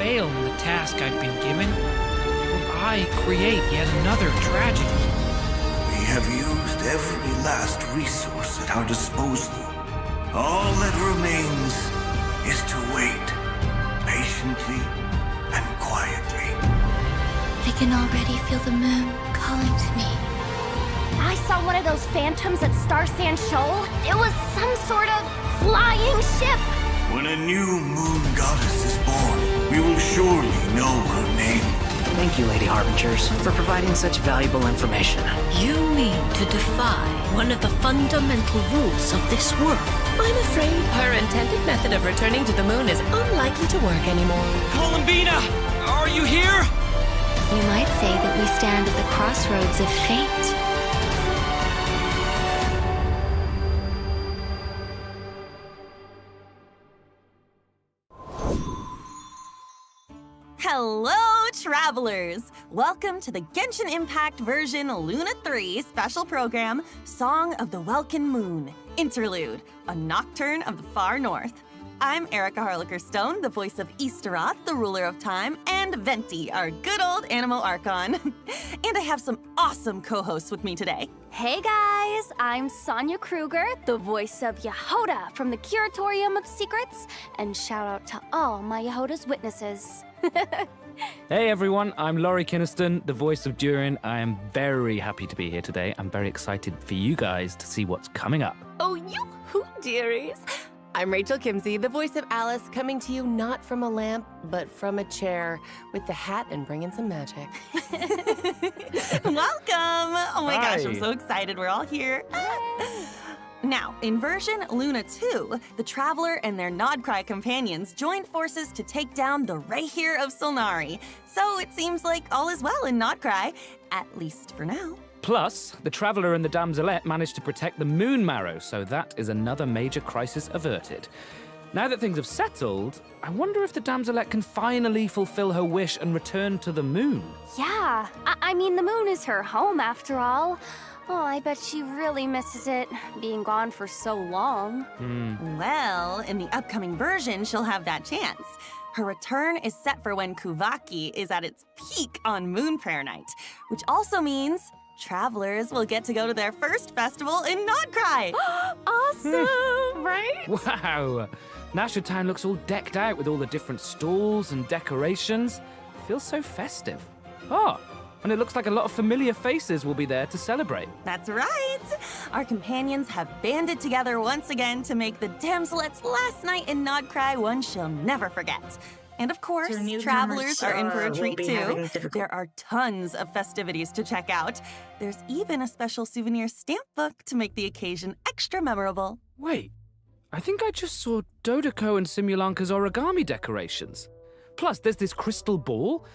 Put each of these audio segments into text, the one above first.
fail in the task I've been given, will I create yet another tragedy? We have used every last resource at our disposal. All that remains is to wait, patiently and quietly. I can already feel the moon calling to me. I saw one of those phantoms at Star Sand Shoal. It was some sort of flying ship. When a new moon goddess is born, we will surely know her name. Thank you, Lady Harbingers, for providing such valuable information. You mean to defy one of the fundamental rules of this world? I'm afraid her intended method of returning to the moon is unlikely to work anymore. Columbina! Are you here? You might say that we stand at the crossroads of fate. Hello, travelers! Welcome to the Genshin Impact version Luna 3 special program, Song of the Welkin Moon, Interlude, a Nocturne of the Far North. I'm Erica Harlicker-Stone, the voice of Easteroth, the ruler of time, and Venti, our good old Animo Archon. And I have some awesome co-hosts with me today. Hey guys, I'm Sonia Kruger, the voice of Yehoda from the Curatorium of Secrets, and shout out to all my Yehoda's witnesses. Hey everyone, I'm Laurie Kinniston, the voice of Durin. I am very happy to be here today. I'm very excited for you guys to see what's coming up. Oh, yoo-hoo, dearies! I'm Rachel Kimsey, the voice of Alice, coming to you not from a lamp, but from a chair, with the hat and bringing some magic. Welcome! Oh my gosh, I'm Hi. so excited we're all here. Now, in version Luna 2, the Traveler and their Nodcry companions joined forces to take down the Rayhir of Solnari. So it seems like all is well in Nodcry, at least for now. Plus, the Traveler and the Damselette managed to protect the Moon Marrow, so that is another major crisis averted. Now that things have settled, I wonder if the Damselette can finally fulfill her wish and return to the moon. Yeah, I mean, the moon is her home after all. Oh, I bet she really misses it, being gone for so long. Well, in the upcoming version, she'll have that chance. Her return is set for when Kuvaki is at its peak on Moon Prayer Night, which also means travelers will get to go to their first festival in Nodcry. Awesome, right? Wow! Nasha Town looks all decked out with all the different stalls and decorations. Feels so festive. Oh, and it looks like a lot of familiar faces will be there to celebrate. That's right! Our companions have banded together once again to make the Damselette's last night in Nodcry one she'll never forget. And of course, Your new travelers are in for a will treat be too. having difficult- There are tons of festivities to check out. There's even a special souvenir stamp book to make the occasion extra memorable. Wait, I think I just saw Dodeko and Simulanka's origami decorations. Plus, there's this crystal ball.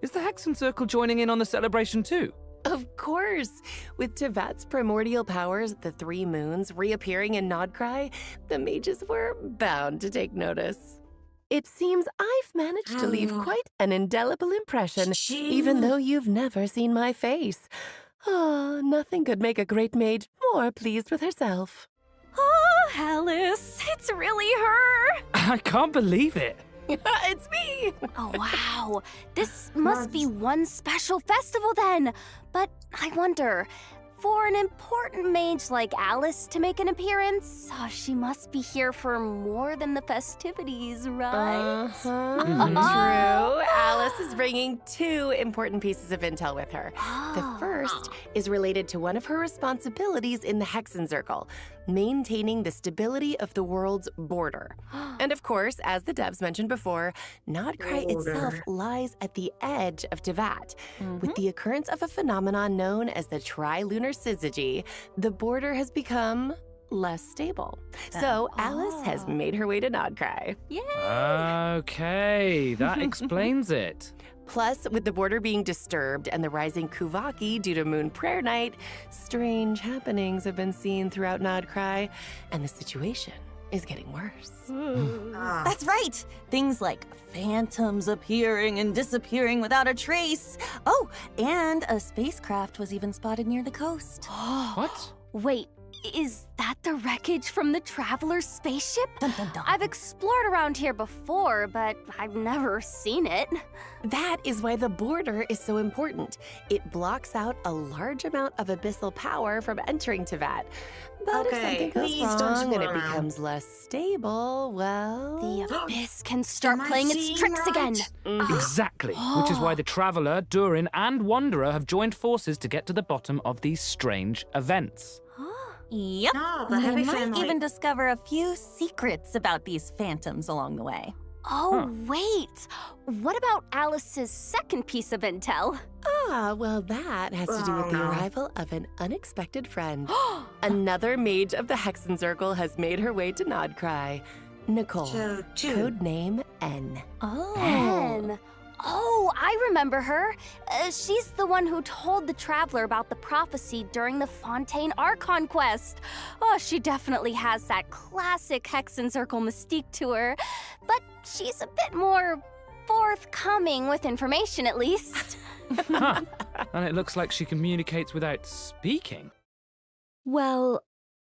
Is the Hexen Circle joining in on the celebration too? Of course! With Tevat's primordial powers, the three moons, reappearing in Nodcry, the mages were bound to take notice. It seems I've managed to leave quite an indelible impression, even though you've never seen my face. Ah, nothing could make a great mage more pleased with herself. Oh, Alice, it's really her. I can't believe it. It's me! Oh, wow. This must be one special festival then. But I wonder, for an important mage like Alice to make an appearance, she must be here for more than the festivities, right? True. Alice is bringing two important pieces of intel with her. The first is related to one of her responsibilities in the Hexen Circle, maintaining the stability of the world's border. And of course, as the devs mentioned before, Nodcry itself lies at the edge of Tevat. With the occurrence of a phenomenon known as the trilunar syzygy, the border has become less stable. So Alice has made her way to Nodcry. Okay, that explains it. Plus, with the border being disturbed and the rising Kuvaki due to Moon Prayer Night, strange happenings have been seen throughout Nodcry, and the situation is getting worse. That's right! Things like phantoms appearing and disappearing without a trace. Oh, and a spacecraft was even spotted near the coast. What? Wait, Is that the wreckage from the Traveler's spaceship? Dun, dun, dun. I've explored around here before, but I've never seen it. That is why the border is so important. It blocks out a large amount of abyssal power from entering Tevat. But Okay, if something goes please don't wrong and spoil it now. becomes less stable, well... The Abyss can start Am I playing its seeing tricks right? again. Exactly, which is why the Traveler, Durin, and Wanderer have joined forces to get to the bottom of these strange events. Yep. No, the They Heavy might family. even discover a few secrets about these phantoms along the way. Oh, wait. What about Alice's second piece of intel? Well, that has to do Oh, with the no. arrival of an unexpected friend. Another mage of the Hexen Circle has made her way to Nodcry. Nicole, So, 2. code name N. Anne. Oh, I remember her. She's the one who told the Traveler about the prophecy during the Fontaine Archon quest. Oh, she definitely has that classic Hexen Circle mystique to her. But she's a bit more forthcoming with information, at least. Huh. And it looks like she communicates without speaking. Well,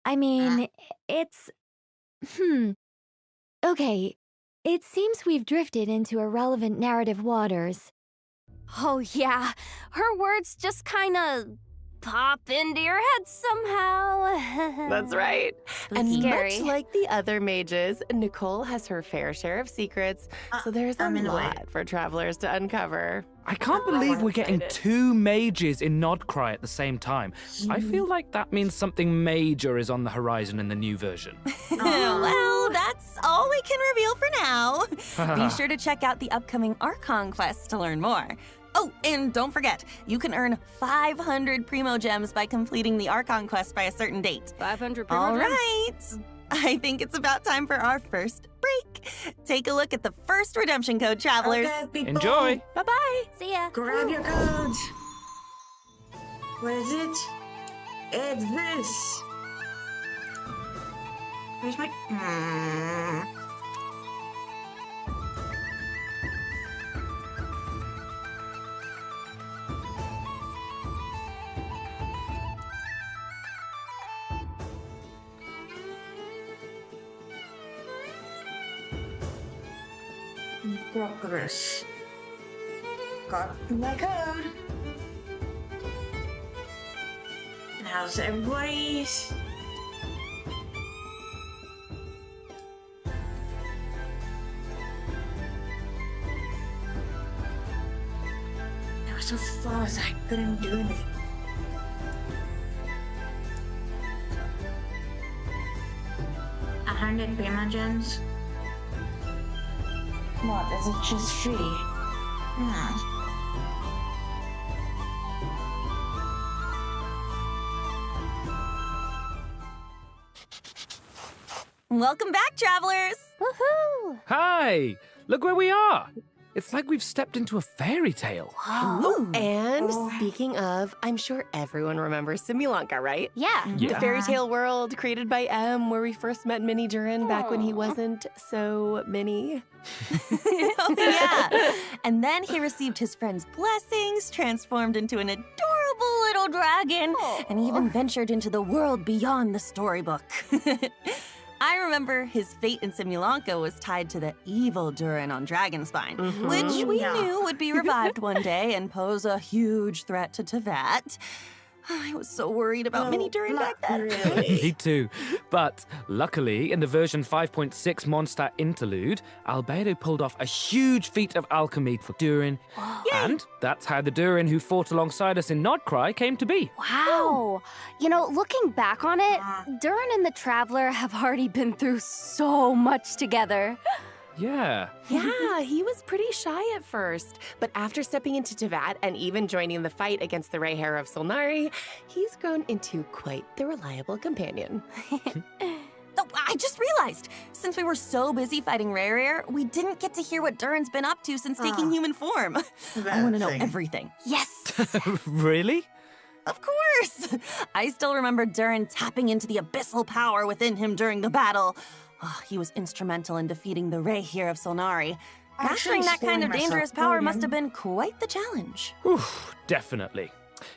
I mean, it's. Okay, it seems we've drifted into irrelevant narrative waters. Oh, yeah. Her words just kind of pop into your head somehow. That's right. And Scary. much like the other mages, Nicole has her fair share of secrets, so there's a I'm in the way. lot for travelers to uncover. I can't believe we're getting 2 mages in Nodcry at the same time. I feel like that means something major is on the horizon in the new version. Well, that's all we can reveal for now. Be sure to check out the upcoming Archon quest to learn more. Oh, and don't forget, you can earn 500 Primo Gems by completing the Archon quest by a certain date. 500 All right. I think it's about time for our first break. Take a look at the first redemption code, travelers. Okay, people, Enjoy! Bye-bye. See ya. Grab your codes. What is it? It's this. Where's my... Progress. Got my code. And how's everybody's? I was so fast, I couldn't do anything. A 100 Prima Gems? What, is it just free? Hmm. Welcome back, travelers. Woohoo! Hi! Look where we are! It's like we've stepped into a fairy tale. Ooh. And Oh. speaking of, I'm sure everyone remembers Simulanka, right? Yeah. The Yeah. fairy tale world created by M, where we first met Mini Durin back when he wasn't so mini. Oh, yeah. And then he received his friend's blessings, transformed into an adorable little dragon, and even ventured into the world beyond the storybook. I remember his fate in Simulanka was tied to the evil Durin on Dragonspine, which we Yeah. knew would be revived one day and pose a huge threat to Tevat. I was so worried about Mini Durin back then. Me too. But luckily, in the version 5.6 Mondstadt Interlude, Albedo pulled off a huge feat of alchemy for Durin. And that's how the Durin who fought alongside us in Nodcry came to be. Wow. You know, looking back on it, Durin and the Traveler have already been through so much together. Yeah. Yeah, he was pretty shy at first, but after stepping into Tevat and even joining the fight against the Ray Hair of Solnari, he's grown into quite the reliable companion. Oh, I just realized, since we were so busy fighting Rare, we didn't get to hear what Durin's been up to since taking human form. I want to know everything. Yes. Really? Of course! I still remember Durin tapping into the abyssal power within him during the battle. Oh, he was instrumental in defeating the Ray here of Solnari. Mastering that kind of dangerous power must have been quite the challenge. Oof, definitely.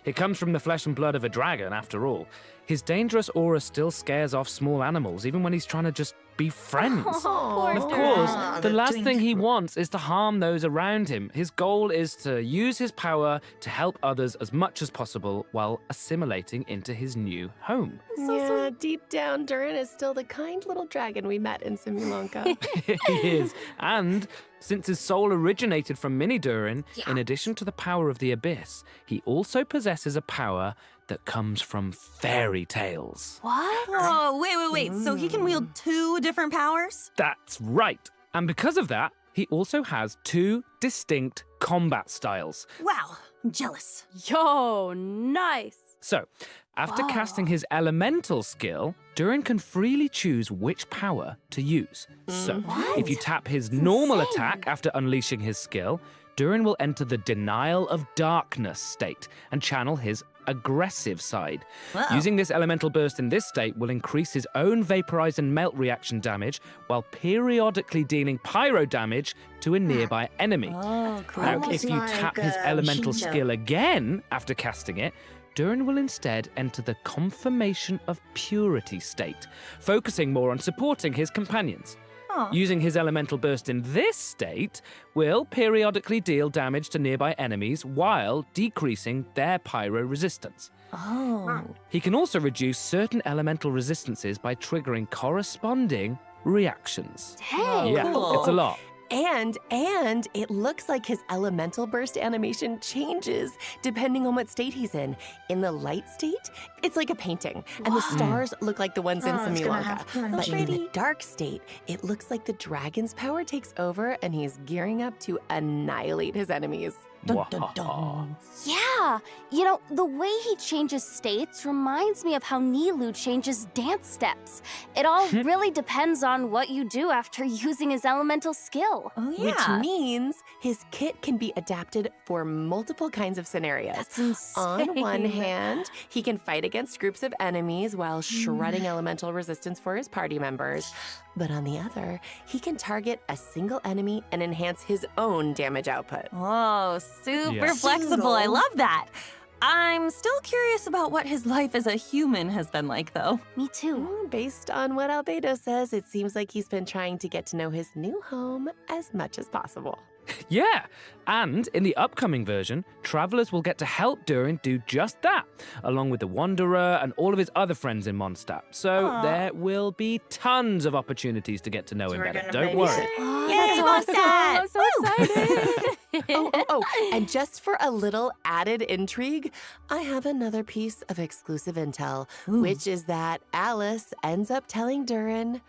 It comes from the flesh and blood of a dragon, after all. His dangerous aura still scares off small animals, even when he's trying to just be friends. Poor Of course, Ah, the the last twink. thing he wants is to harm those around him. His goal is to use his power to help others as much as possible while assimilating into his new home. Yeah, deep down, Durin is still the kind little dragon we met in Simulanka. He is. And since his soul originated from Mini Durin, in addition to the power of the Abyss, he also possesses a power that comes from fairy tales. What? Oh, wait. So he can wield 2 different powers? That's right. And because of that, he also has 2 distinct combat styles. Wow, I'm jealous. Yo, nice. So, after casting his elemental skill, Durin can freely choose which power to use. So, if you tap his normal attack after unleashing his skill, Durin will enter the Denial of Darkness state and channel his aggressive side. Whoa. Using this elemental burst in this state will increase his own vaporize and melt reaction damage while periodically dealing pyro damage to a nearby enemy. Oh, cool. Now, Almost if you like, tap his elemental Shinjo. skill again after casting it, Durin will instead enter the Confirmation of Purity state, focusing more on supporting his companions. Using his elemental burst in this state will periodically deal damage to nearby enemies while decreasing their pyro resistance. Oh. He can also reduce certain elemental resistances by triggering corresponding reactions. Dang. Yeah, cool. it's a lot. And it looks like his elemental burst animation changes depending on what state he's in. In the light state, it's like a painting, and the stars look like the ones in Oh, it's gonna Simulanka. have fun. But in the Pretty. dark state, it looks like the dragon's power takes over and he's gearing up to annihilate his enemies. Dun, dun, dun. Yeah, you know, the way he changes states reminds me of how Nilou changes dance steps. It all really depends on what you do after using his elemental skill. Oh, yeah. Which means his kit can be adapted for multiple kinds of scenarios. That's insane. On one hand, he can fight against groups of enemies while shredding elemental resistance for his party members. But on the other, he can target a single enemy and enhance his own damage output. Oh, super Yeah. flexible. I Single. love that. I'm still curious about what his life as a human has been like, though. Me too. Based on what Albedo says, it seems like he's been trying to get to know his new home as much as possible. Yeah, and in the upcoming version, travelers will get to help Durin do just that, along with the Wanderer and all of his other friends in Mondstadt. So there will be tons of opportunities to get to know him we're better. gonna Don't worry. Oh, Yay, that's Mondstadt! awesome. I'm so excited. And just for a little added intrigue, I have another piece of exclusive intel, which is that Alice ends up telling Durin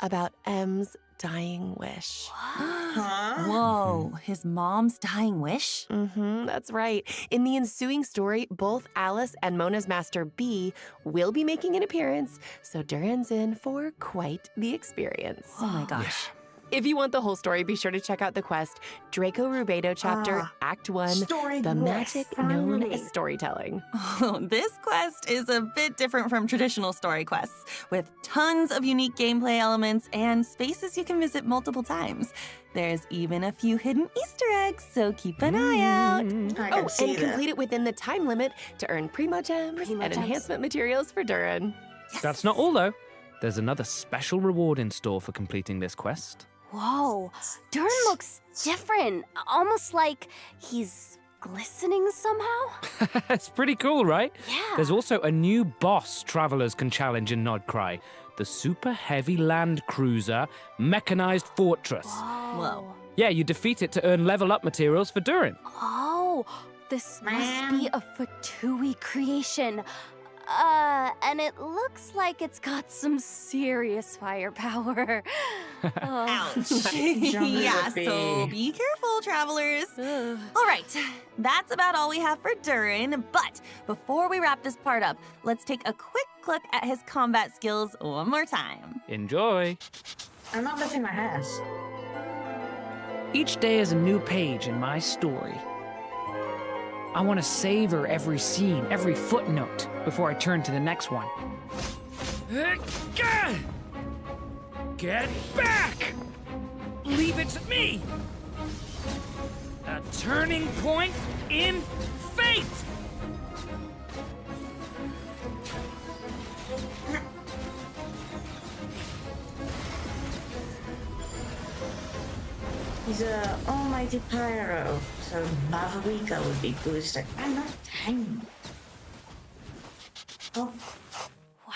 about M's dying wish. Huh? Whoa, his mom's dying wish? That's right. In the ensuing story, both Alice and Mona's master B will be making an appearance, so Durin's in for quite the experience. Oh my gosh. If you want the whole story, be sure to check out the quest Draco Rubedo chapter, Act 1, Story The quest, Magic Known finally. as Storytelling. Oh, this quest is a bit different from traditional story quests, with tons of unique gameplay elements and spaces you can visit multiple times. There's even a few hidden Easter eggs, so keep an eye out. I can see and that. complete it within the time limit to earn Primo Gems Primo and Gems. enhancement materials for Durin. That's not all, though. There's another special reward in store for completing this quest. Whoa, Durin looks different. Almost like he's glistening somehow. It's pretty cool, right? Yeah. There's also a new boss travelers can challenge in Nodcry, the super heavy land cruiser mechanized fortress. Whoa. Yeah, you defeat it to earn level up materials for Durin. Oh, this must be a Fatui creation. And it looks like it's got some serious firepower. Ouch. Yeah, so be careful, travelers. All right, that's about all we have for Durin. But before we wrap this part up, let's take a quick look at his combat skills one more time. Enjoy. I'm not lifting my hands. Each day is a new page in my story. I want to savor every scene, every footnote, before I turn to the next one. Get back! Leave it to me! A turning point in fate! He's a almighty pyro, so Mavarika would be boosted. I'm not tiny. Oh,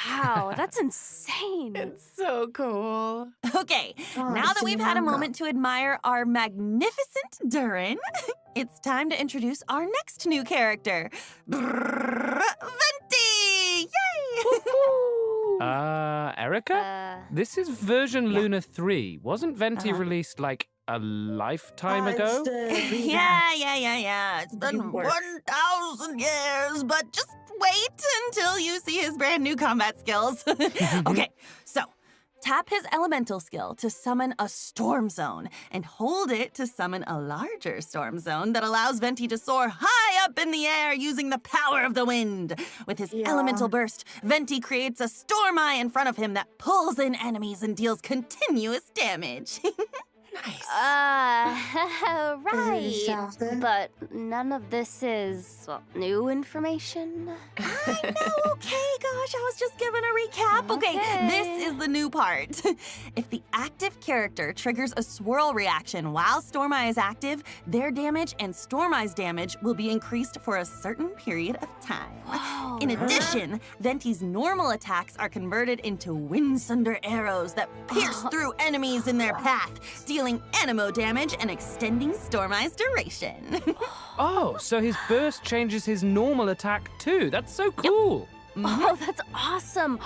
Wow, that's insane. It's so cool. Okay, Oh, now that we've had a Samantha. moment to admire our magnificent Durin, it's time to introduce our next new character, Venti! Yay! Erica? This is version Luna 3. Wasn't Venti released like a lifetime ago? Yeah. It's been Good work. 1,000 years, but just wait until you see his brand new combat skills. Okay, so tap his elemental skill to summon a storm zone and hold it to summon a larger storm zone that allows Venti to soar high up in the air using the power of the wind. With his elemental burst, Venti creates a storm eye in front of him that pulls in enemies and deals continuous damage. Nice. Right. Something. But none of this is, well, new information. I know, okay, gosh, I was just giving a recap. Okay, this is the new part. If the active character triggers a swirl reaction while Storm Eye is active, their damage and Storm Eye's damage will be increased for a certain period of time. Whoa. In addition, Venti's normal attacks are converted into Windsunder arrows that pierce through enemies in their path, dealing anemo damage and extending Storm Eye's duration. Oh, so his burst changes his normal attack too. That's so cool. Oh, that's awesome.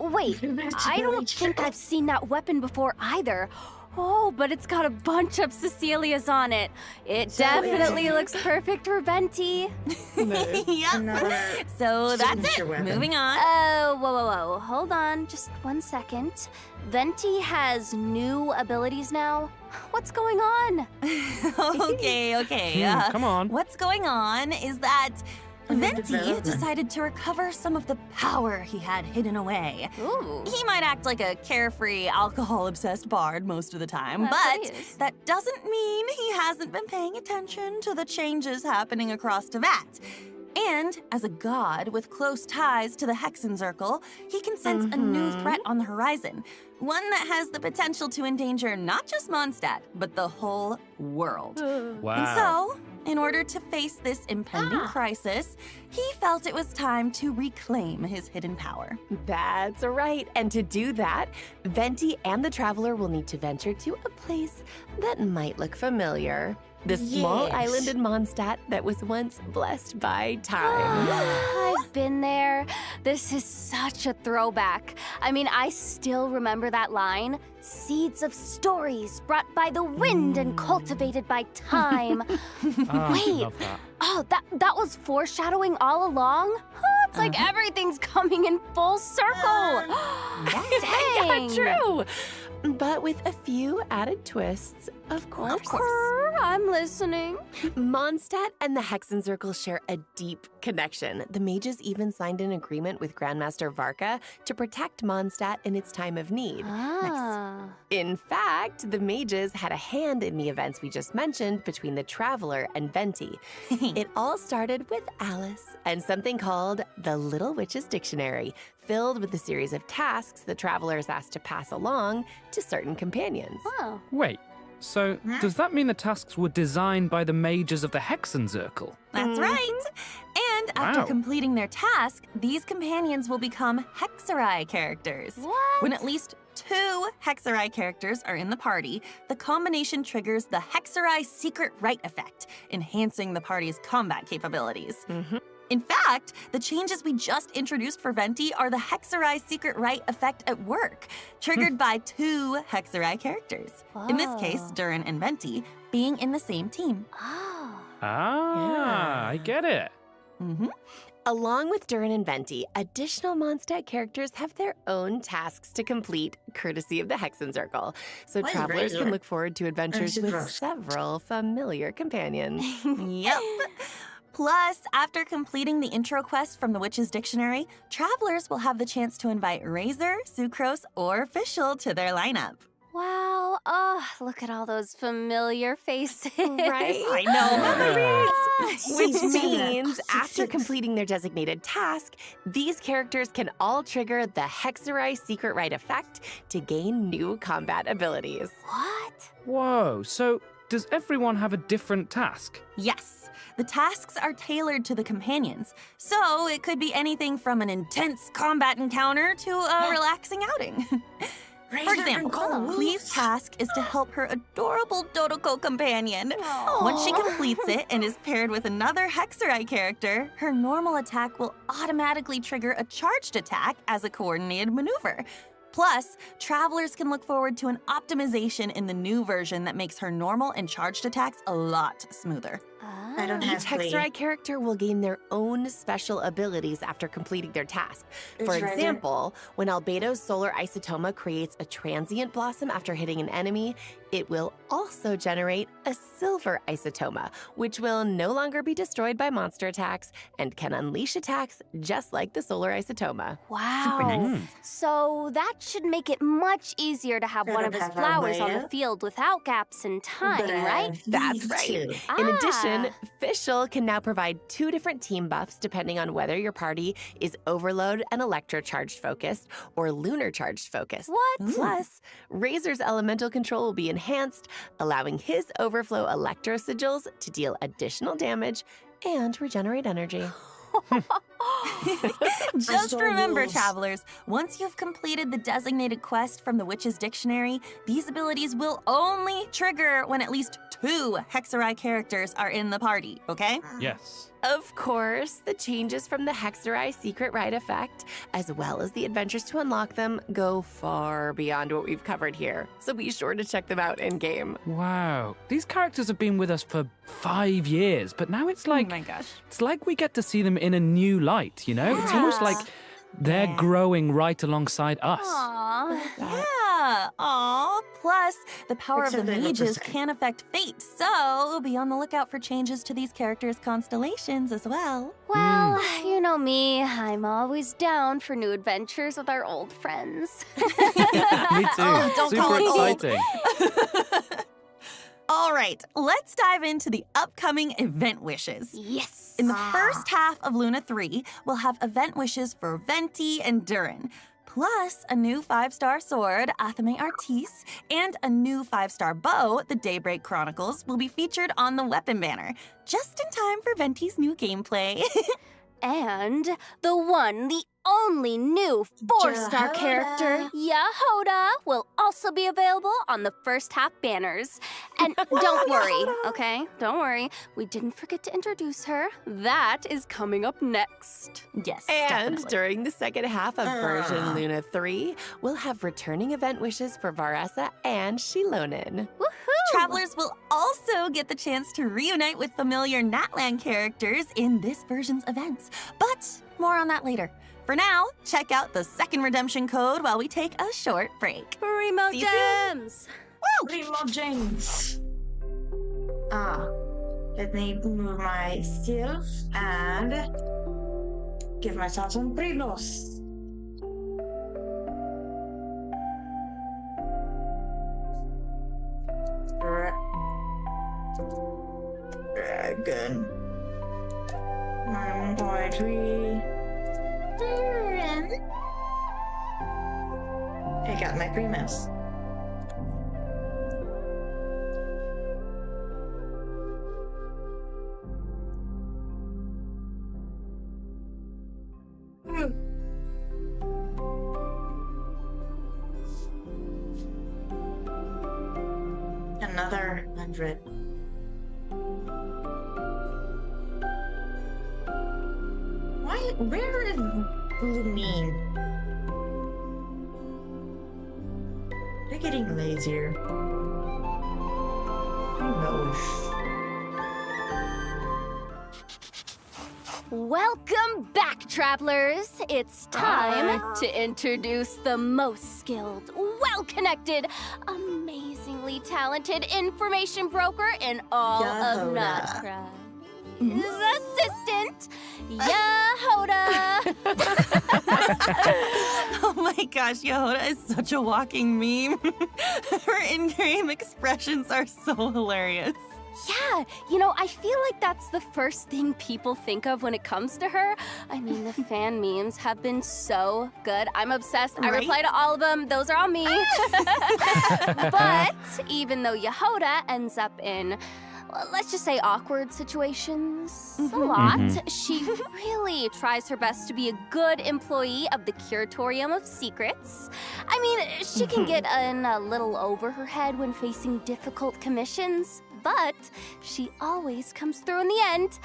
Wait, I don't think I've seen that weapon before either. Oh, but it's got a bunch of Cecilias on it. It definitely looks perfect for Venti. Yep. Another So that's it. signature weapon. Moving on. Oh, whoa. Hold on, just 1 second. Venti has new abilities now. What's going on? Okay. Come on. What's going on is that Venti development. decided to recover some of the power he had hidden away. Ooh. He might act like a carefree, alcohol-obsessed bard most of the time, That's what he but is. that doesn't mean he hasn't been paying attention to the changes happening across Tevat. And as a god with close ties to the Hexenzirkel, he can sense a new threat on the horizon, one that has the potential to endanger not just Mondstadt, but the whole world. Wow. And so, in order to face this impending crisis, he felt it was time to reclaim his hidden power. That's right. And to do that, Venti and the Traveler will need to venture to a place that might look familiar. The small Yes. island in Mondstadt that was once blessed by time. I've been there. This is such a throwback. I mean, I still remember that line. Seeds of stories brought by the wind and cultivated by time. Ah, Wait. love that. Oh, that was foreshadowing all along? Oh, it's like everything's coming in full circle. Dang. True. But with a few added twists, of course. Of course, I'm listening. Mondstadt and the Hexenzirkel share a deep connection. The mages even signed an agreement with Grandmaster Varka to protect Mondstadt in its time of need. Ah. In fact, the mages had a hand in the events we just mentioned between the Traveler and Venti. It all started with Alice and something called the Little Witch's Dictionary, filled with a series of tasks the Traveler is asked to pass along to certain companions. Oh. Wait, so does that mean the tasks were designed by the mages of the Hexenzirkel? That's right. And after Wow. completing their task, these companions will become Hexerai characters. What? When at least 2 Hexerai characters are in the party, the combination triggers the Hexerai Secret Right effect, enhancing the party's combat capabilities. In fact, the changes we just introduced for Venti are the Hexerai Secret Right effect at work, triggered by 2 Hexerai characters. In this case, Whoa. Durin and Venti being in the same team. Oh. I get it. Along with Durin and Venti, additional Mondstadt characters have their own tasks to complete, courtesy of the Hexenzirkel. So Why travelers regular? can look forward to adventures with gross. several familiar companions. Yep. Plus, after completing the intro quest from the Witch's Dictionary, travelers will have the chance to invite Razor, Sucrose, or Fischl to their lineup. Wow. Oh, look at all those familiar faces. Right? I know. Which means after completing their designated task, these characters can all trigger the Hexerai Secret Right effect to gain new combat abilities. What? Whoa, so does everyone have a different task? Yes, the tasks are tailored to the companions. So it could be anything from an intense combat encounter to a relaxing outing. For example, Klee's task is to help her adorable Dodoko companion. Once she completes it and is paired with another Hexerai character, her normal attack will automatically trigger a charged attack as a coordinated maneuver. Plus, travelers can look forward to an optimization in the new version that makes her normal and charged attacks a lot smoother. I don't have Each Hexerai character will gain their own special abilities after completing their task. For It's right example, when Albedo's Solar Isotoma creates a transient blossom after hitting an enemy, it will also generate a Silver Isotoma, which will no longer be destroyed by monster attacks and can unleash attacks just like the Solar Isotoma. Wow. Super nice. So that should make it much easier to have one of his have flowers on the Albedo. field without gaps in time, But I right? have That's these right. two. In addition, Ah. Fischl can now provide 2 different team buffs depending on whether your party is Overload and Electro Charged focused or Lunar Charged focused. What? Plus, Razor's elemental control will be enhanced, allowing his Overflow Electro Sigils to deal additional damage and regenerate energy. Just saw remember, wolves. travelers, once you've completed the designated quest from the Witch's Dictionary, these abilities will only trigger when at least 2 Hexerai characters are in the party, okay? Yes. Of course, the changes from the Hexerai Secret Rite effect, as well as the adventures to unlock them, go far beyond what we've covered here. So be sure to check them out in-game. Wow. These characters have been with us for 5 years, but now it's like oh my gosh. it's like we get to see them in a new light, you know? It's almost like they're growing right alongside us. Aw. Yeah. Aw. Plus, the power Except of the they look the mages same. can affect fate, so be on the lookout for changes to these characters' constellations as well. Well, you know me, I'm always down for new adventures with our old friends. Me too. Oh, don't Super call it old. exciting. All right, let's dive into the upcoming event wishes. Yes. In the first half of Luna 3, we'll have event wishes for Venti and Durin, plus a new 5-star sword, Athame Artis, and a new 5-star bow, the Daybreak Chronicles, will be featured on the weapon banner, just in time for Venti's new gameplay. And the one, the only new 4-star Yahoda. character, Yahoda, will also be available on the first half banners. And don't worry, okay? Don't worry. We didn't forget to introduce her. That is coming up next. Yes, And definitely. during the second half of version Luna 3, we'll have returning event wishes for Varessa and Shilonen. Woohoo! Travelers will also get the chance to reunite with familiar Natlan characters in this version's events. But more on that later. For now, check out the second redemption code while we take a short break. Remote See you soon. gems! Remote James. Let me move myself and give myself some primos. Dragon. 1.3. I got my primos. Another 100. Where is Lumine? They're getting lazier. Who knows? Welcome back, travelers! It's time to introduce the most skilled, well-connected, amazingly talented information broker in all of Yahoda. Notcra. His assistant, Yahoda! Oh my gosh, Yehoda is such a walking meme. Her in-game expressions are so hilarious. Yeah, I feel like that's the first thing people think of when it comes to her. I mean, the fan memes have been so good. I'm obsessed. I Right? reply to all of them. Those are all me. But even though Yehoda ends up in, well, let's just say awkward situations a lot, she really tries her best to be a good employee of the Curatorium of Secrets. I mean, she can get in a little over her head when facing difficult commissions, but she always comes through in the end.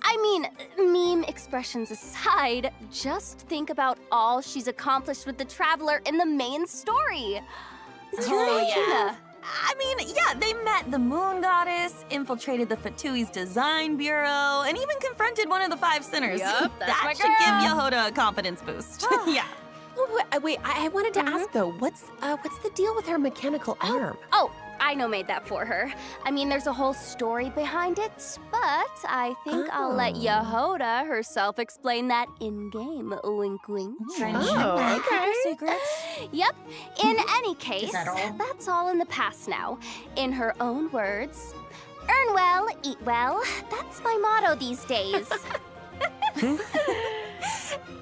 I mean, meme expressions aside, just think about all she's accomplished with the Traveler in the main story. Yeah. I mean, yeah, they met the Moon Goddess, infiltrated the Fatui's design bureau, and even confronted one of the 5 sinners. Yup, that's that my should give Yehoda a confidence boost. Yeah. Wait, I wanted to ask though, what's the deal with her mechanical arm? Oh, I made that for her. I mean, there's a whole story behind it, but I think I'll let Yehoda herself explain that in-game. Wink, wink. Okay. Yep. In any case, that all? that's all in the past now. In her own words, earn well, eat well. That's my motto these days.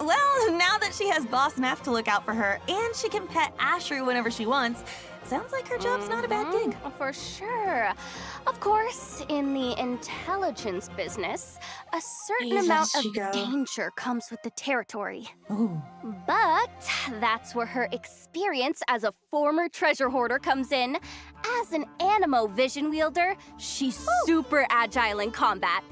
Well, now that she has Boss Neff to look out for her, and she can pet Ashru whenever she wants, sounds like her job's not a bad gig. For sure. Of course, in the intelligence business, a certain Jesus, amount of Chico. danger comes with the territory. Oh. But that's where her experience as a former treasure hoarder comes in. As an Animo vision wielder, she's super agile in combat.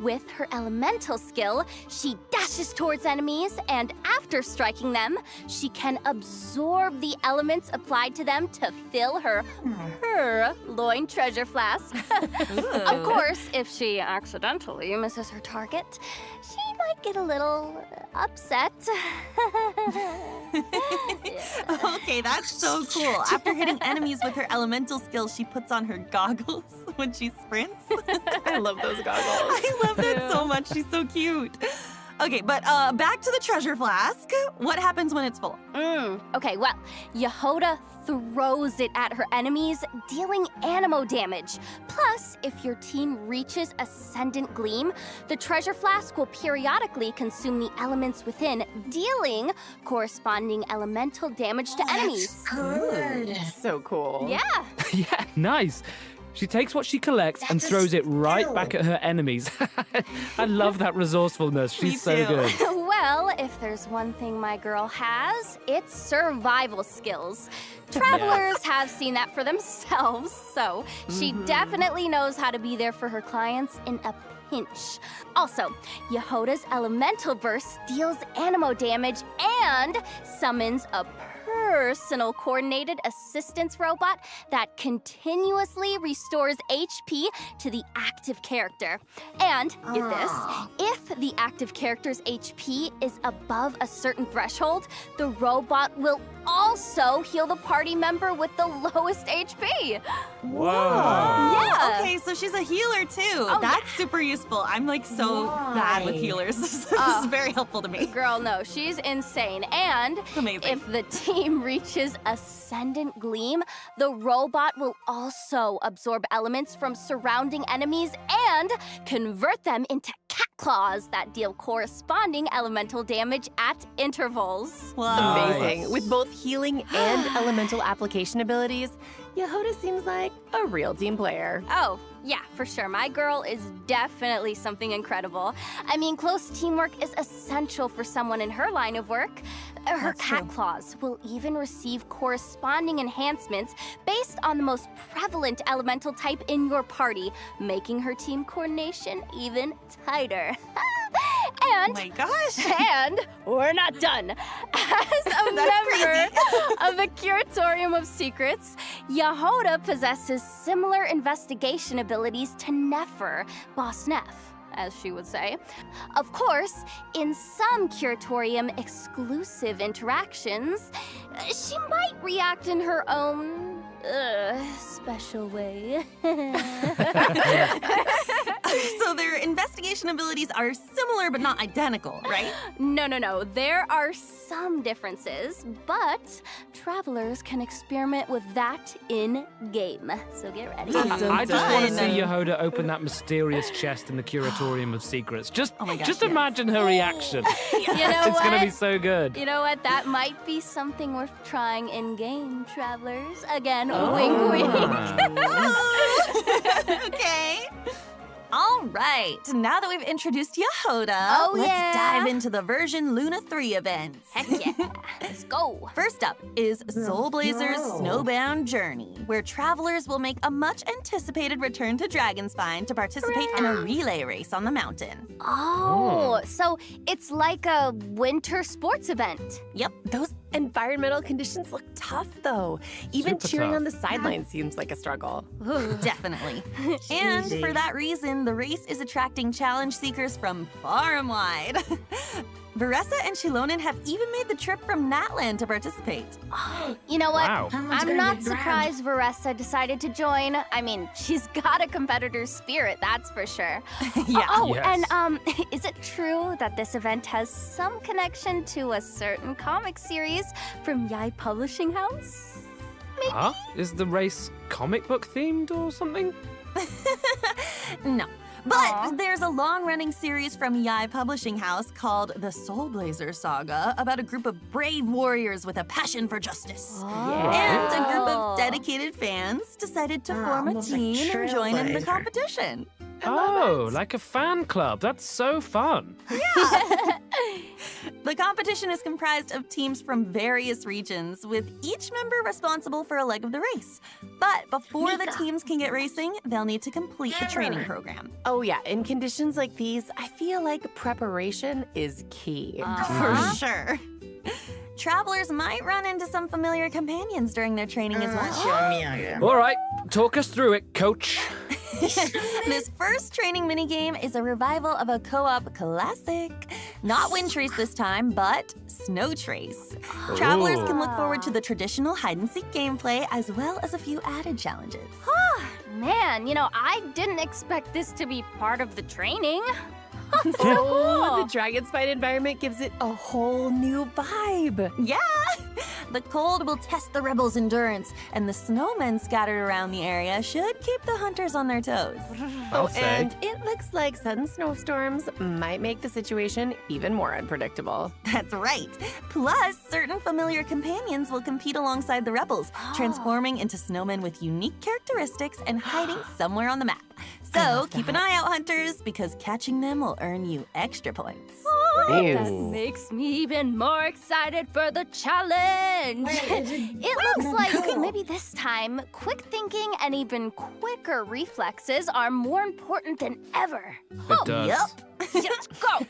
With her elemental skill, she dashes towards enemies, and after striking them, she can absorb the elements applied to them to fill her loin treasure flask. Of course, if she accidentally misses her target, she might get a little upset. Okay, that's so cool. After hitting enemies with her elemental skill, she puts on her goggles when she sprints. I love those goggles. I love that so much. She's so cute. Okay, but back to the treasure flask. What happens when it's full? Okay, well, Yehoda throws it at her enemies, dealing animo damage. Plus, if your team reaches Ascendant Gleam, the treasure flask will periodically consume the elements within, dealing corresponding elemental damage to enemies. Good. So cool. Yeah. Yeah, nice. She takes what she collects and That's a throws it right skill. back at her enemies. I love that resourcefulness. She's so too. good. Well, if there's one thing my girl has, it's survival skills. Travelers have seen that for themselves, so she definitely knows how to be there for her clients in a pinch. Also, Yehoda's elemental burst deals animo damage and summons a personal coordinated assistance robot that continuously restores HP to the active character. And, get this, if the active character's HP is above a certain threshold, the robot will also heal the party member with the lowest HP. Whoa. Yeah. Okay, so she's a healer too. That's super useful. I'm like so bad with healers. This is very helpful to me. Girl, no, she's insane. And Amazing. if the team reaches Ascendant Gleam, the robot will also absorb elements from surrounding enemies and convert them into cat claws that deal corresponding elemental damage at intervals. Wow. Amazing. With both healing and elemental application abilities, Yehoda seems like a real team player. Oh, yeah, for sure. My girl is definitely something incredible. I mean, close teamwork is essential for someone in her line of work. Her cat claws will even receive corresponding enhancements based on the most prevalent elemental type in your party, making her team coordination even tighter. Oh And my gosh. and we're not done. As a member of the Curatorium of Secrets, Yehoda possesses similar investigation abilities to Nefer, Boss Neff, as she would say. Of course, in some Curatorium exclusive interactions, she might react in her own special way. So their investigation abilities are similar but not identical, right? No. There are some differences, but travelers can experiment with that in-game. So get ready. I just want to see Yehoda open that mysterious chest in the Curatorium of Secrets. Just imagine her reaction. You know It's going to what? be so good. You know what? That might be something worth trying in-game, travelers. Again, wink, wink. Okay. All right. Now that we've introduced Yehoda, let's dive into the version Luna 3 events. Heck yeah. Let's go. First up is Soul Blazer's Snowbound Journey, where travelers will make a much-anticipated return to Dragonspine to participate in a relay race on the mountain. Oh, so it's like a winter sports event. Yep. Those environmental conditions look tough, though. Even Super cheering tough. on the sidelines seems like a struggle. Definitely. And for that reason, the race is attracting challenge seekers from far and wide. Varessa and Shilonen have even made the trip from Natland to participate. You know what? Wow. I'm not surprised Varessa decided to join. I mean, she's got a competitor's spirit, that's for sure. Yeah. Oh, Yes. and is it true that this event has some connection to a certain comic series from Yai Publishing House? Huh? Is the race comic book themed or something? No. But there's a long-running series from Yai Publishing House called The Soul Blazer Saga about a group of brave warriors with a passion for justice. And a group of dedicated fans decided to form a almost like team and join in the Trailblazer. competition. Oh, like a fan club. That's so fun. The competition is comprised of teams from various regions, with each member responsible for a leg of the race. But before the teams can get racing, they'll need to complete the training program. Oh, yeah. In conditions like these, I feel like preparation is key. For sure. Travelers might run into some familiar companions during their training as well. All right, talk us through it, coach. This first training minigame is a revival of a co-op classic. Not Wind Trace this time, but Snow Trace. Travelers can look forward to the traditional hide-and-seek gameplay as well as a few added challenges. Man, you know, I didn't expect this to be part of the training. Oh, the Dragonspine environment gives it a whole new vibe. Yeah! The cold will test the rebels' endurance, and the snowmen scattered around the area should keep the hunters on their toes. I'll say. And it looks like sudden snowstorms might make the situation even more unpredictable. That's right. Plus, certain familiar companions will compete alongside the rebels, transforming into snowmen with unique characteristics and hiding somewhere on the map. So keep an eye out, hunters, because catching them will earn you extra points. That makes me even more excited for the challenge. It looks like maybe this time, quick thinking and even quicker reflexes are more important than ever. It does. Let's go.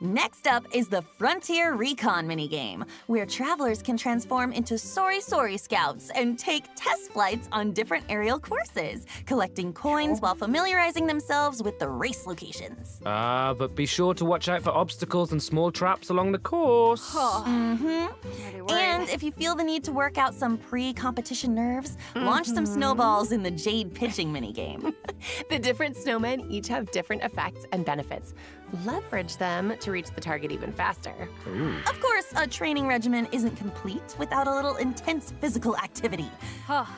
Next up is the Frontier Recon minigame, where travelers can transform into Sori Scouts and take test flights on different aerial courses, collecting coins while familiarizing themselves with the race locations. But be sure to watch out for obstacles and small traps along the course. And if you feel the need to work out some pre-competition nerves, launch some snowballs in the Jade pitching minigame. The different snowmen each have different effects and benefits. Leverage them to reach the target even faster. Of course, a training regimen isn't complete without a little intense physical activity.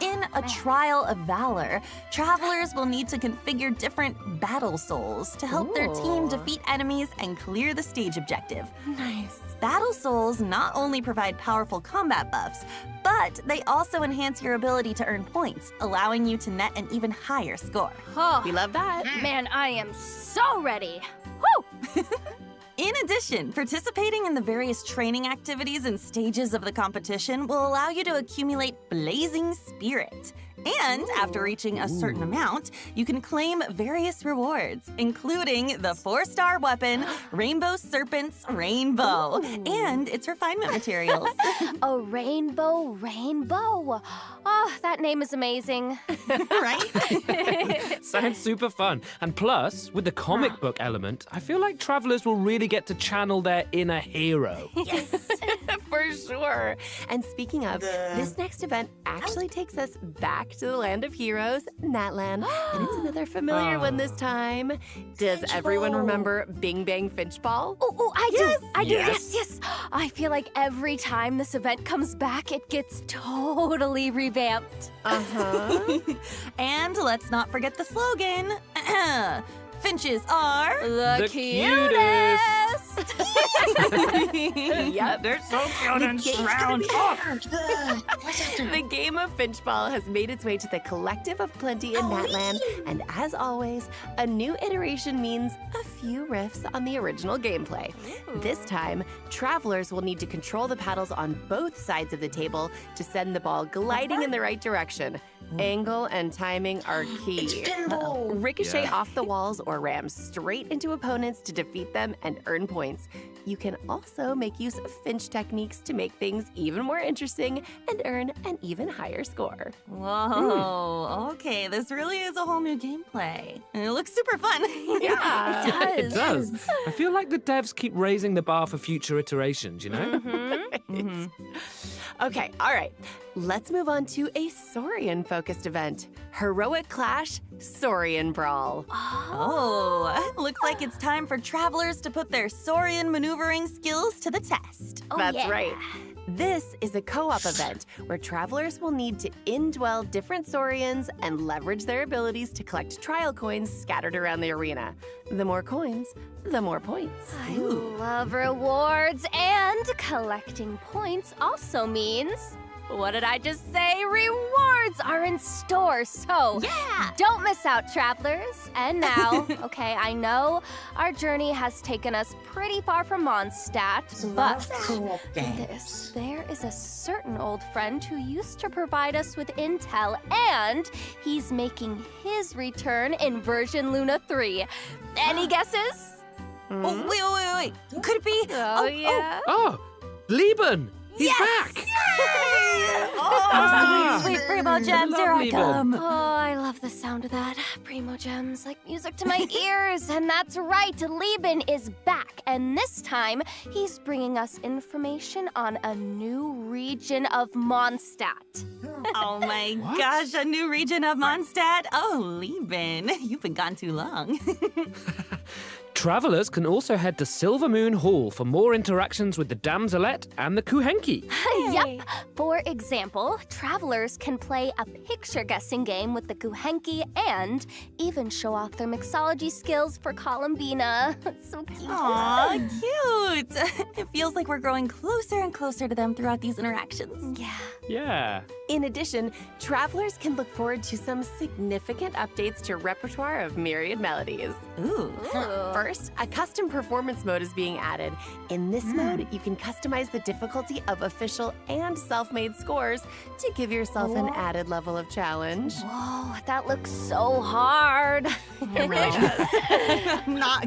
In a trial of valor, travelers will need to configure different battle souls to help their team defeat enemies and clear the stage objective. Nice. Battle souls not only provide powerful combat buffs, but they also enhance your ability to earn points, allowing you to net an even higher score. We love that. Man, I am so ready. Woo! In addition, participating in the various training activities and stages of the competition will allow you to accumulate Blazing Spirit. And after reaching a certain amount, you can claim various rewards, including the 4-star weapon, Rainbow Serpent's Rainbow, and its refinement materials. A rainbow. Oh, that name is amazing. Right? Sounds super fun. And plus, with the comic book element, I feel like travelers will really get to channel their inner hero. For sure. And speaking of, this next event actually takes us back to the land of heroes, Natland, and it's another familiar one this time. Does everyone remember Bing Bang Finch Ball? Oh, I do. I do. Yes. Yes. I feel like every time this event comes back, it gets totally revamped. Uh-huh. And let's not forget the slogan. Finches are The cutest. Yep. They're so cute and round. The game of Finch Ball has made its way to the Collective of Plenty in Natland, and as always, a new iteration means a few riffs on the original gameplay. This time, travelers will need to control the paddles on both sides of the table to send the ball gliding in the right direction. Angle and timing are key. It's pinball. Ricochet off the walls or ram straight into opponents to defeat them and earn points. You can also make use of Finch techniques to make things even more interesting and earn an even higher score. Whoa, okay, this really is a whole new gameplay. And it looks super fun. Yeah, It does. I feel like the devs keep raising the bar for future iterations, you know? Okay, all right. Let's move on to a Saurian-focused event. Heroic Clash Saurian Brawl. Oh, looks like it's time for travelers to put their Saurian maneuvering skills to the test. That's yeah. right. This is a co-op event where travelers will need to indwell different Saurians and leverage their abilities to collect trial coins scattered around the arena. The more coins, the more points. I love rewards, and collecting points also means, what did I just say? Rewards are in store, so don't miss out, travelers. And now, okay, I know our journey has taken us pretty far from Mondstadt, but Co-op games. there is a certain old friend who used to provide us with intel, and he's making his return in version Luna 3. Any guesses? Oh, wait. Could it be? Oh, Lieben! He's back! Oh, sweet Primo Gems, here I Lovely, come. Oh, I love the sound of that. Primo Gems, like music to my ears. And that's right, Lieben is back. And this time, he's bringing us information on a new region of Mondstadt. Oh my gosh, a new region of Mondstadt. Oh, Lieben, you've been gone too long. Travelers can also head to Silver Moon Hall for more interactions with the Damselette and the Kuhenki. Yep. For example, travelers can play a picture guessing game with the Kuhenki and even show off their mixology skills for Columbina. So cute. Aw, cute. It feels like we're growing closer and closer to them throughout these interactions. Yeah. Yeah. In addition, travelers can look forward to some significant updates to repertoire of myriad melodies. Ooh. First, a custom performance mode is being added. In this mode, you can customize the difficulty of official and self-made scores to give yourself an added level of challenge. Whoa, that looks so hard. It really does.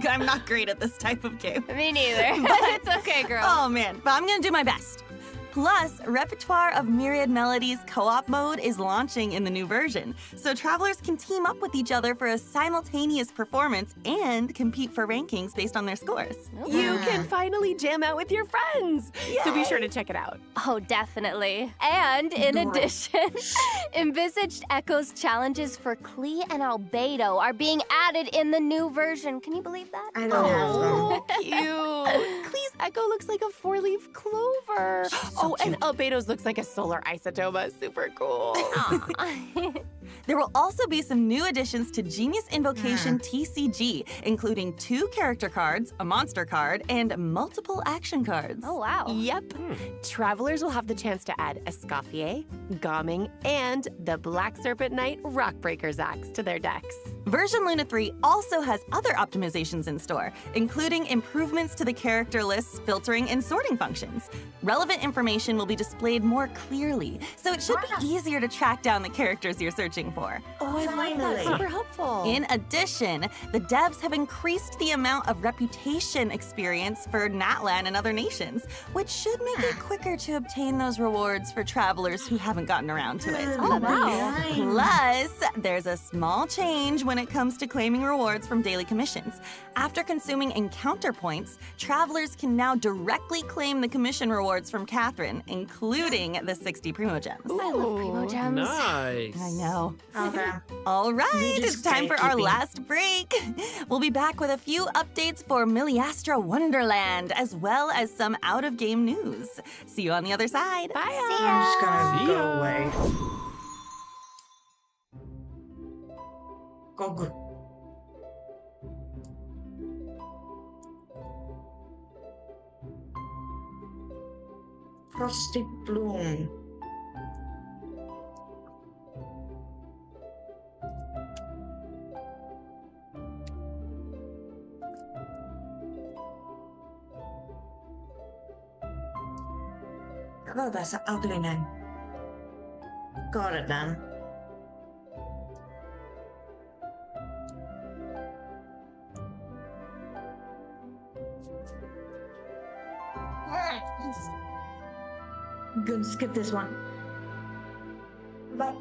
I'm not great at this type of game. Me neither. It's okay, girl. Oh man, but I'm gonna do my best. Plus, Repertoire of Myriad Melodies co-op mode is launching in the new version, so travelers can team up with each other for a simultaneous performance and compete for rankings based on their scores. You can finally jam out with your friends. So be sure to check it out. Oh, definitely. And in addition, envisaged Echo's challenges for Klee and Albedo are being added in the new version. Can you believe that? I don't have Oh, cute. Klee's Echo looks like a four-leaf clover. And Albedo's looks like a solar isotoma. Super cool. There will also be some new additions to Genius Invocation TCG, including 2 character cards, a monster card, and multiple action cards. Oh, wow. Yep. Travelers will have the chance to add Escoffier, Gomming, and the Black Serpent Knight Rockbreaker's Axe to their decks. Version Luna 3 also has other optimizations in store, including improvements to the character list's filtering and sorting functions. Relevant information will be displayed more clearly, so it should be easier to track down the characters you're searching for. Oh, I love that. Super helpful. In addition, the devs have increased the amount of reputation experience for Natlan and other nations, which should make it quicker to obtain those rewards for travelers who haven't gotten around to it. Oh, wow. Plus, there's a small change when it comes to claiming rewards from daily commissions. After consuming encounter points, travelers can now directly claim the commission rewards from Catherine, including the 60 Primo Gems. I love Primo Gems. Nice. I know. Okay. All right, We're just it's time for our gatekeeping. last break. We'll be back with a few updates for Miliastra Wonderland, as well as some out-of-game news. See you on the other side. Bye. I'm just gonna See go ya. away. Go good. Frosty Bloom. Oh, that's an ugly name. Got it then. I'm gonna skip this one. Bye.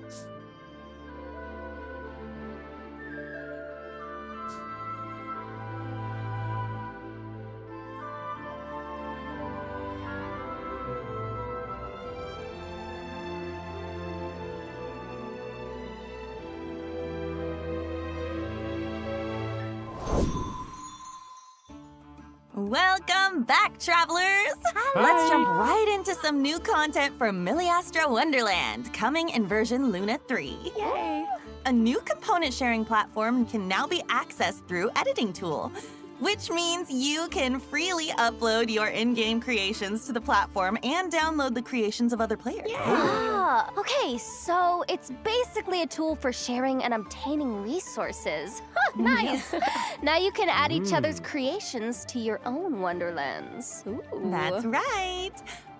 Welcome back, travelers! Let's jump right into some new content for Miliastra Wonderland, coming in version Luna 3. Yay. A new component sharing platform can now be accessed through Editing Tool, which means you can freely upload your in-game creations to the platform and download the creations of other players. Ah, okay, so it's basically a tool for sharing and obtaining resources. Huh, nice. Now you can add each other's creations to your own wonderlands. Ooh. That's right.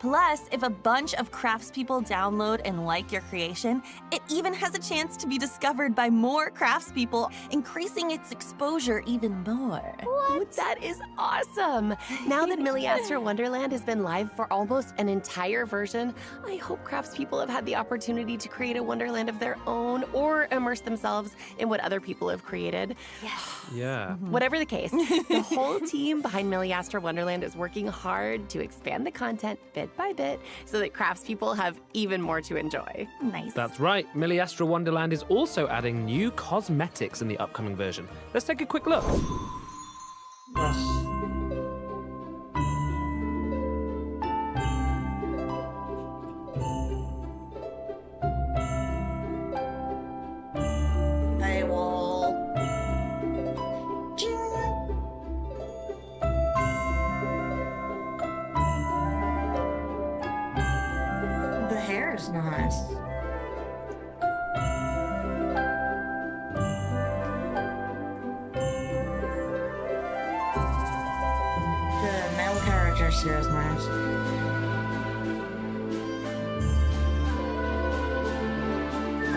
Plus, if a bunch of craftspeople download and like your creation, it even has a chance to be discovered by more craftspeople, increasing its exposure even more. Ooh, that is awesome. Now that Miliastra Wonderland has been live for almost an entire version, I hope craftspeople have had the opportunity to create a wonderland of their own or immerse themselves in what other people have created. Yeah. Whatever the case, the whole team behind Miliastra Wonderland is working hard to expand the content bit by bit so that craftspeople have even more to enjoy. Nice. That's right. Miliastra Wonderland is also adding new cosmetics in the upcoming version. Let's take a quick look. Yes. Paywall. Ching. The hair is nice. The male characters here is nice.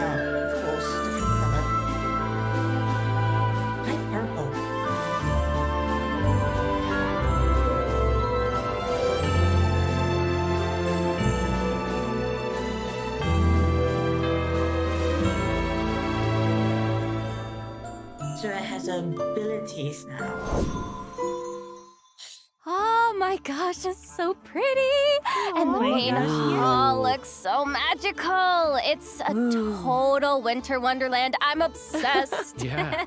Oh, of course, different color. Like purple. So it has abilities now. Oh my gosh, it's so pretty. And the my main gosh, hall looks so magical. It's a total winter wonderland. I'm obsessed. Yeah.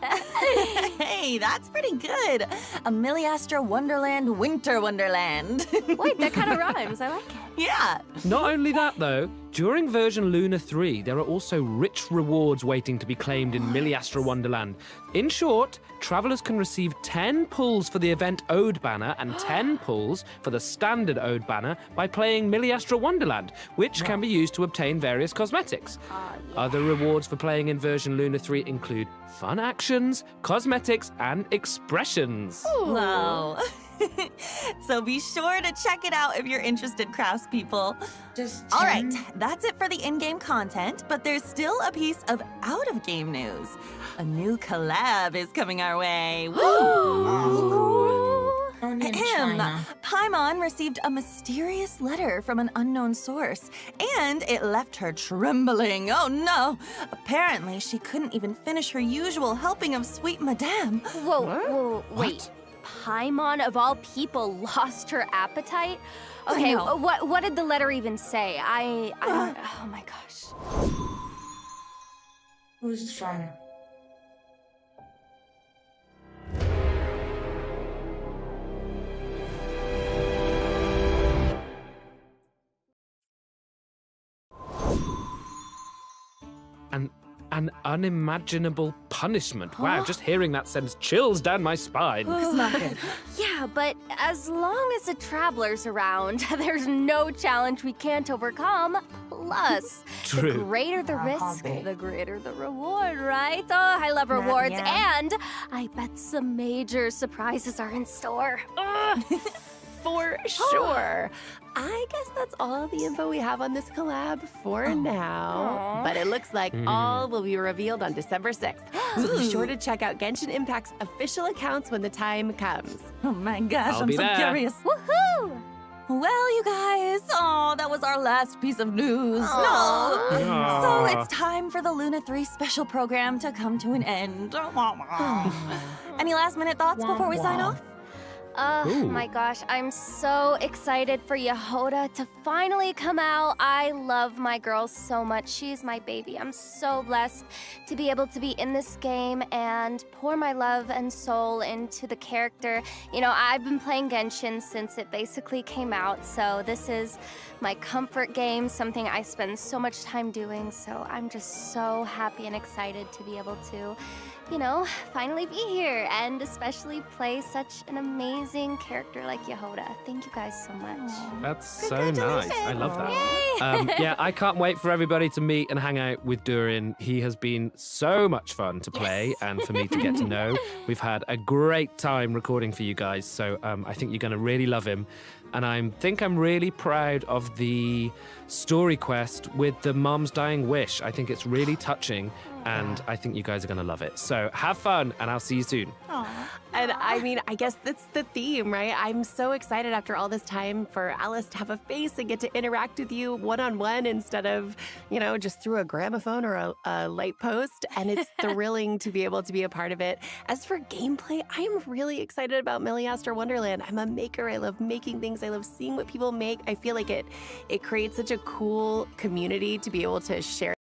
Hey, that's pretty good. A Miliastra Wonderland Winter Wonderland. Wait, that kind of rhymes. I like it. Yeah. Not only that, though, during version Luna 3, there are also rich rewards waiting to be claimed in Miliastra Wonderland. In short, travelers can receive 10 pulls for the event Ode banner and 10 pulls for the standard Ode banner by playing Miliastra Wonderland, which can be used to obtain various cosmetics. Other rewards for playing in version Luna 3 include fun actions, cosmetics, and expressions. Wow. So be sure to check it out if you're interested, craftspeople. Just All right, 10. that's it for the in-game content, but there's still a piece of out-of-game news. A new collab is coming our way. Woo! Oh, And in China. Paimon received a mysterious letter from an unknown source, and it left her trembling. Oh no! Apparently, she couldn't even finish her usual helping of sweet madame. Whoa, wait. Paimon, of all people, lost her appetite? Okay, know. what did the letter even say? I don't... Oh my gosh. Who's from? An unimaginable punishment. Wow, just hearing that sends chills down my spine. It's not good. Yeah, but as long as the Traveler's around, there's no challenge we can't overcome. Plus, True. the greater the risk, hobby. the greater the reward, right? Oh, I love rewards, yeah. and I bet some major surprises are in store. Ugh. For sure. I guess that's all the info we have on this collab for now. But it looks like all will be revealed on December 6th. So be sure to check out Genshin Impact's official accounts when the time comes. Oh my gosh, I'll I'm be so there. curious. Woohoo! Well, you guys, that was our last piece of news. No. So it's time for the Luna 3 special program to come to an end. Any last minute thoughts before we sign off? Oh Ooh. my gosh, I'm so excited for Yehoda to finally come out. I love my girl so much. She's my baby. I'm so blessed to be able to be in this game and pour my love and soul into the character. You know, I've been playing Genshin since it basically came out, so this is my comfort game, something I spend so much time doing. So I'm just so happy and excited to be able to, you know, finally be here and especially play such an amazing character like Yehoda. Thank you guys so much. That's so nice. I love that. Yeah, I can't wait for everybody to meet and hang out with Durin. He has been so much fun to play and for me to get to know. We've had a great time recording for you guys, so I think you're going to really love him. And I think I'm really proud of the story quest with the mom's dying wish. I think it's really touching, and I think you guys are going to love it. So have fun, and I'll see you soon. And I mean, I guess that's the theme, right? I'm so excited after all this time for Alice to have a face and get to interact with you one-on-one instead of, you know, just through a gramophone or a light post. And it's thrilling to be able to be a part of it. As for gameplay, I'm really excited about Milliaster Wonderland. I'm a maker. I love making things. I love seeing what people make. I feel like it creates such a cool community to be able to share.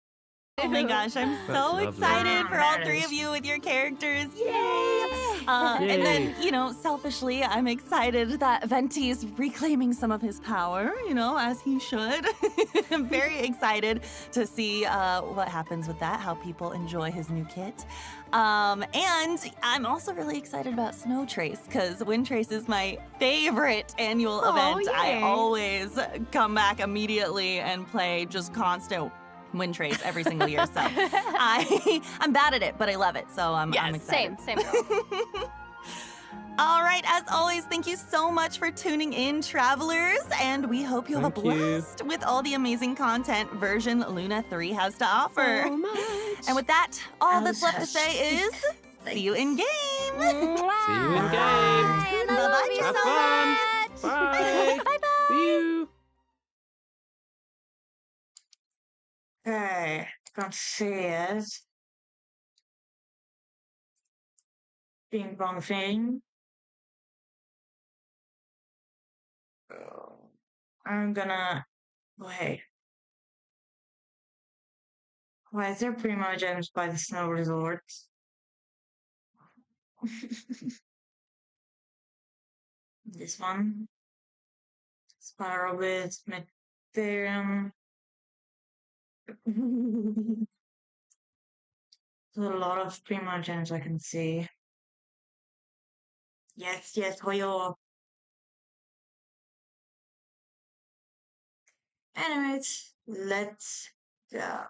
Oh my gosh, I'm so lovely. excited for all three of you with your characters. Yay! And then, you know, selfishly, I'm excited that Venti's reclaiming some of his power, you know, as he should. I'm very excited to see what happens with that, how people enjoy his new kit. And I'm also really excited about Snow Trace, because Wind Trace is my favorite annual event. I yay. always come back immediately and play just constant Wind Trace every single year. So I'm bad at it, but I love it. So I'm excited. Same girl. All right, as always, thank you so much for tuning in, travelers, and we hope you have a Thank you. blast with all the amazing content version Luna 3 has to offer. So much. And with that, all that's left to Alice say is see you in game. See you in game. Bye. I love you Have so fun. much. Bye. Bye-bye. See you. Okay, can't see it. Ping pong thing. I'm gonna wait. Why is there Primo Gems by the Snow Resort? This one. Spiral Bits, Ethereum. There's a lot of Primo Gems I can see. Yes, Hoyo. Anyways, let's go.